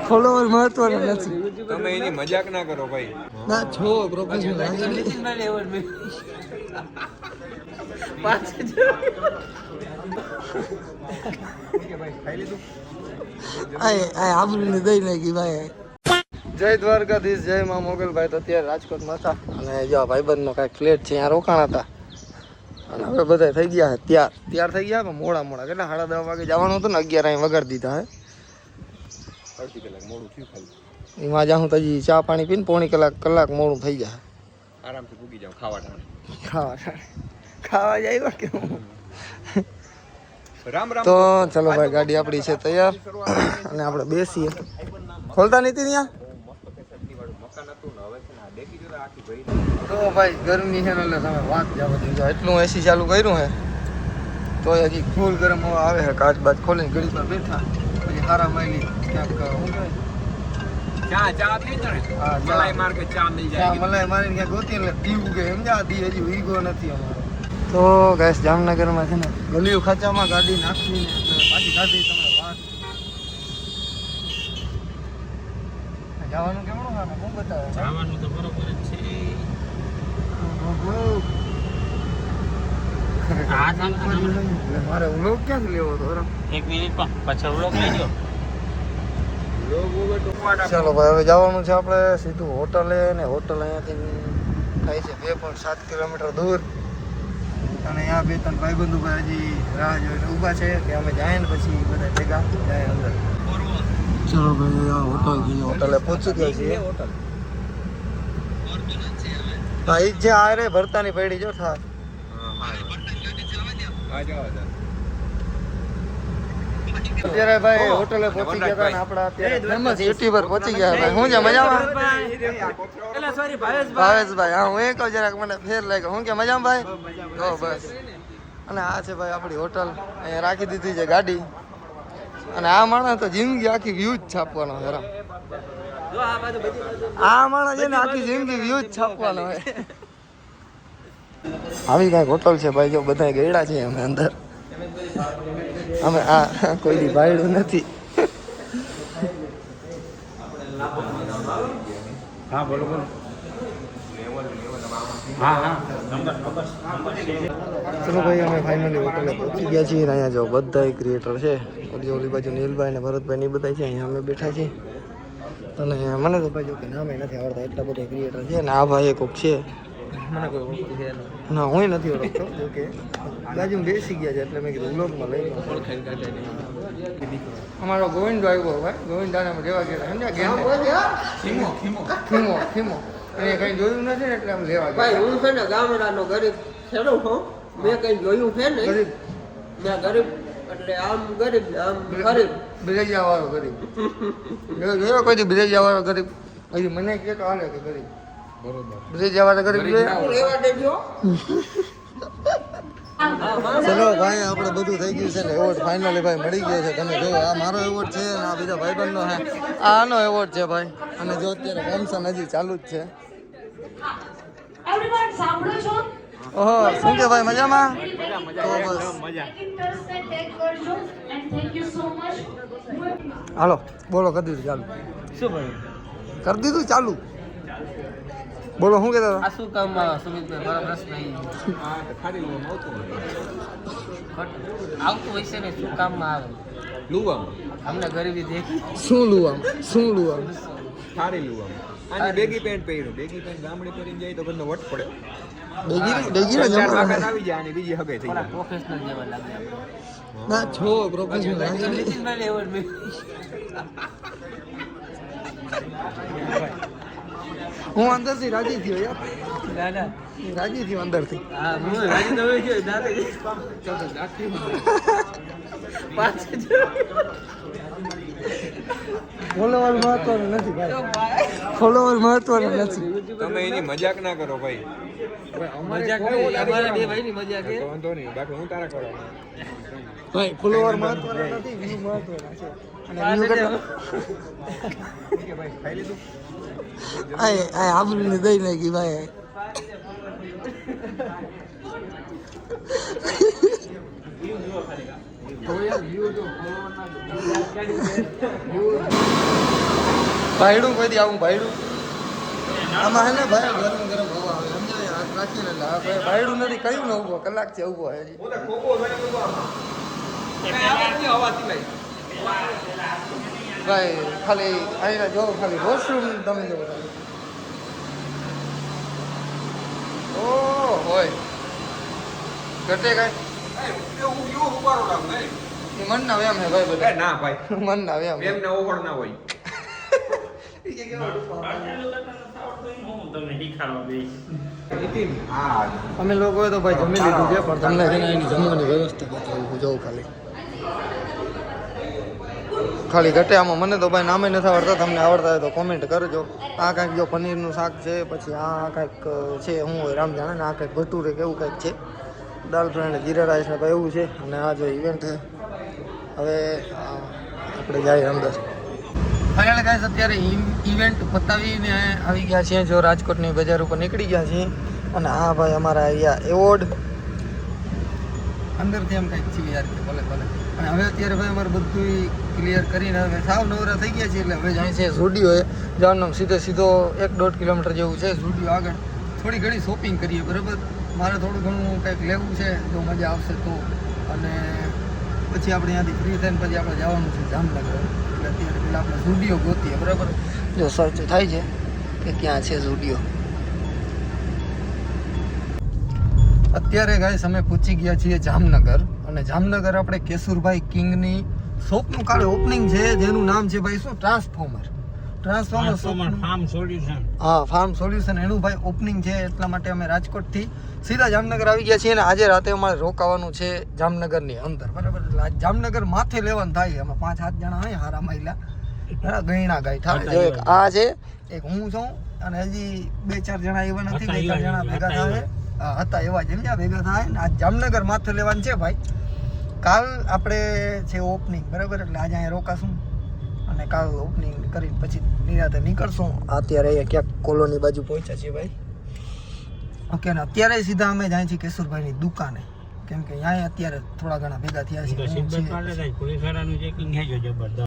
Follower મહત્વના નથી. તમે એની મજાક ના કરો ભાઈ. ના છો પ્રોફેશનલ આબરૂને દઈ નાખી ભાઈ. જય દ્વારકાધીશ, જય મા મોગલભાઈ. તો અત્યારે રાજકોટમાં હતા અને જો ભાઈબંધનો કાંઈક ફ્લેટ છે ત્યાં રોકાણા હતા અને હવે બધા થઈ ગયા છે તૈયાર થઈ ગયા. પણ મોડા કેટલા 10:30 વાગે જવાનું હતું ને 11 અહીં વગાડી દીધા હે. અડધી કલાક મોડું થયું ખાલી. એમાં જાઉં તો હજી ચા પાણી પીને પોણી કલાક મોડું થઈ જાય. આરામથી પૂગી જાવ ખાવા ટાણે. ખાવા જાય કે રામ રામ. તો ચલો ભાઈ, ગાડી આપણી છે તૈયાર અને આપણે બેસીએ. ખોલતા નથી ત્યાં. તો ભાઈ ગરમી છે ને એટલે તમે વાત જવા દીધો. એટલું એસી ચાલુ કર્યું છે તો હજી ફૂલ ગરમ હવા આવે છે. કાચ બાજ ખોલીને ઘડી પર બેઠા પછી હારા માયલી ક્યાંક શું કહેવાય ચા પીતો ને. હા, મલાઈ માર કે ચા મિલ જાય. મલાઈ મારીને ક્યાંક ગોતી એટલે પીવું કે સમજા દી હજી વીગો નથી અમારો. તો ગેસ જામનગરમાં છે ને ગલીઓ ખાચામાં ગાડી નાખીને પાછી ગાડી તમે વાત જવાનું કેમનું છે શું બતાવે? જવાનું તો બરોબર જ છે. મારે વ્લોગ ક્યાંથી લેવો હતો? એક મિનિટ પાછળ વ્લોગ લેજો. ચાલો ભાઈ, હવે જવાનું છે આપણે સીધું હોટલે. ને હોટલ અહીંયાથી થાય છે 2.7 કિલોમીટર દૂર. અને અહીંયા 2-3 ભાઈબંધુ હજી રાહ જોઈને ઊભા છે કે અમે જાય ને પછી બધા ભેગા જાય અંદર. ચલો ભાઈ, આ હોટલ છે. હોટલે પહોંચી ગયા છીએ. હા, એ જે આ રે ભરતાની પડી જો થા. અત્યારે ભાઈ હોટલે પહોંચી ગયા હતા ને આપણા અત્યારે ફેમસ યુટ્યુબર પહોંચી ગયા. ભાઈ હું છે મજામાં? ભાવેશભાઈ, હા હું એક જરાક મને ફેર લાગ્યો. હું કે મજામાં ભાઈ? તો બસ. અને આ છે ભાઈ આપણી હોટલ. અહીંયા રાખી દીધી છે ગાડી. અને આ માણસ તો જિંદગી આખી વ્યૂ જ છાપવાનો છે. આ માણસ છે ને આખી જિંદગી વ્યૂ જ છાપવાનો હોય. આવી કાંઈક હોટલ છે ભાઈ. જો બધા ગયડા છે અમે અંદર. અમે આ કોઈ દી ભાડું નથી. હા બોલો. હા ચલો ભાઈ, અમે ફાઇનલી હોટલે પહોંચી ગયા છીએ. અહીંયા જો બધા ક્રિએટર છે. ઓલી બાજુ નીલભાઈ ને ભરતભાઈ ને બધા છે. અહીંયા અમે બેઠા છીએ. અને મને તો ભાઈ જો કે નામે નથી આવડતા, એટલા બધા ક્રિએટર છે. ને આ ભાઈ કોક છે ના, હું નથી ઓળખતો. જો કે બાજુ બેસી ગયા છે એટલે મેં કીધું વ્લોગમાં લઈ લો. અમારો ગોવિંદ આવ્યો ભાઈ. ગોવિંદ દાદા લેવા ગયા સમજ્યા ખીમો એને કઈ જોયું નથી ને એટલે આમ લેવા ગયા. હું છે ને ગામડાનો ગરીબ ખેડૂત છું. મેં કઈ જોયું છે ને ગરીબ મેં ગરીબ એટલે આમ ગરીબ આમ ગરીબ બિરેજા વાળો ગરીબ જોયો કોઈ બિરેજા વાળો ગરીબ? હજી મને કે તો હાલે કે ગરીબ બરોબર બિરેજા વાળો ગરીબ લેવા દેજો. ચલો ભાઈ, આપણે બધું થઈ ગયું છે ને એવોર્ડ ફાઇનલી ભાઈ મળી ગયો છે. તમે જો આ મારો એવોર્ડ છે અને આ બીજા ભાઈબંધનો છે. આનો એવોર્ડ છે ભાઈ. અને જો અત્યારે ફંક્શન હજી ચાલુ જ છે. ઓહો, શું કે ભાઈ મજામાં? તો બસ હાલો બોલો, કરી દીધું ચાલુ. શું ભાઈ કરી દીધું ચાલુ. બોલો શું કહેતા હતા? આ શું કામ સુમિતભાઈ મારો પ્રશ્ન આવતું હોય છે ને શું કામમાં આવે? લુવામાં. અમને ગરીબી દેખી શું લુઆમ સારી લુવામાં. આને બેગી પેન્ટ પહેર્યું. બેગી પેન્ટ ગામડે પહેરીને જાય તો ઘરનો વટ પડે. ડેગી ના ચાર જમા વાગત આવી જાય અને બીજી હગે થઈ જાય. પ્રોફેશનલ જેવા લાગે ના છો પ્રોફેશનલ એવોર્ડ મેં હું અંદરથી રાજી થયો યાર. દાદા રાજી થયો અંદરથી. હા હું રાજી તો હોય ગયો દાદા ફોલોવર મહત્વનું નથી ભાઈ. ફોલોવર મહત્વનું નથી. તમે એની મજાક ના કરો ભાઈ. મજાક નહીં, અમારા બે ભાઈની મજાક છે. વાંધો નહીં, બાકી હું તારા કરો. ભાઈ ફોલોવર મહત્વના નથી, વ્યૂ મહત્વના છે. અને વ્યૂ કેટલા ખાઈ લીધું? આ આબરૂને દઈ નાખી ભાઈ. તો યાર વ્યૂ જો ભાઈડું કોઈ દી આવું ભાઈડું આમાં હે ને ભાઈ ગરમ ગરમ હવા આવે સમજાય હાથ રાખીને એટલે આ ભાઈ ભાઈડું નથી કહ્યું ને ઊભો કલાક છે ઊભો હજી હું તો ખોખો જોઈને ઊભો આમાં. કઈ આવાજની હવાથી લઈ. ભાઈ ખાલી અહીંયા જો ખાલી વોશરૂમ તમે જો ખાલી ઓ હોય ઘટે કાંઈ હું એવું ઉભારો લાગુ નહીં. એ મન ના વ્યામ હે ભાઈ એ બધા ના ભાઈ મન ના વ્યામ એમ ને ઓવળ ના હોય. નીતિન હા અમે લોકોએ તો ભાઈ જમી લીધું છે પણ તમને છે ને એની જમવાની વ્યવસ્થા બતાવું હું જોઉં ખાલી ખાલી ઘટે આમાં મને તો ભાઈ નામે નથી આવડતા તમને આવડતા હોય તો કોમેન્ટ કરજો આ કાંઈક જો પનીરનું શાક છે પછી આ કાંઈક છે શું હોય રામ જાણે ને આ કાંઈક ભટુરે કે એવું કાંઈક છે દાલ ફ્રાય ને જીરા રાઈસ ને ભાઈ એવું છે અને આ જો ઇવેન્ટ છે હવે આપણે જઈએ અંદર ફાઇનલ ગાઈસ અત્યારે ઇવેન્ટ પતાવીને આવી ગયા છીએ જો રાજકોટની બજાર ઉપર નીકળી ગયા છીએ અને આ ભાઈ અમારા અહીંયા એવોર્ડ અંદરથી એમ કંઈક છીએ યાર કે ભલે ભલે અને હવે અત્યારે ભાઈ અમારે બધું ક્લિયર કરીને હવે સાવ નવરા થઈ ગયા છીએ એટલે હવે જાય છે ઝુડિયો એ જવાનું સીધો 1-1.5 કિલોમીટર જેવું છે ઝુડિયો આગળ થોડી ઘણી શોપિંગ કરીએ બરાબર મારે થોડું ઘણું કંઈક લેવું છે જો મજા આવશે તો અને પછી આપણે ત્યાંથી ફ્રી થઈને પછી આપણે જવાનું છે જામનગર એટલે અત્યારે પેલા આપણે ઝુડિયો ગોતીએ બરાબર જો સર્ચ થાય છે કે ક્યાં છે ઝુડિયો અત્યારે ગાઈસ અમે પહોંચી ગયા છીએ જામનગર અને જામનગર આપણે કેશુરભાઈ કિંગની શોપનું કાલે ઓપનિંગ છે જેનું નામ છે ભાઈ શું ટ્રાન્સફોર્મર ફાર્મ સોલ્યુશન હા ફાર્મ સોલ્યુશન એનું ભાઈ ઓપનિંગ છે એટલા માટે અમે રાજકોટથી સીધા જામનગર આવી ગયા છીએ અને આજે રાતે અમારે રોકાવાનું છે જામનગરની અંદર બરાબર એટલે આજ જામનગર માથે લેવાનું થાય છે અમે 5-7 જણા હોય હારા મહિલા ગયણા ગાય થાય જો એક આ છે એક હું છું અને હજી 2-4 જણા એવા નથી 2-4 જણા ભેગા થાય હતા એવા જ સમજ્યા ભેગા થાય ને આ જામનગર માથે લેવાનું છે ભાઈ કાલ આપણે છે ઓપનિંગ બરાબર એટલે આજે અહીંયા રોકાશું અને કાલ ઓપનિંગ કરીને પછી નિરાતે નીકળશું અત્યારે અહીંયા ક્યાંક કોલોની બાજુ પહોંચ્યા છીએ ભાઈ ઓકે ને અત્યારે સીધા અમે જાય છીએ કેશુરભાઈની દુકાને કેમ કે અહીંયા અત્યારે થોડા ઘણા ભેગા થયા છે પોલીસ વાળાનું ચેકિંગ છે જો જબરદસ્ત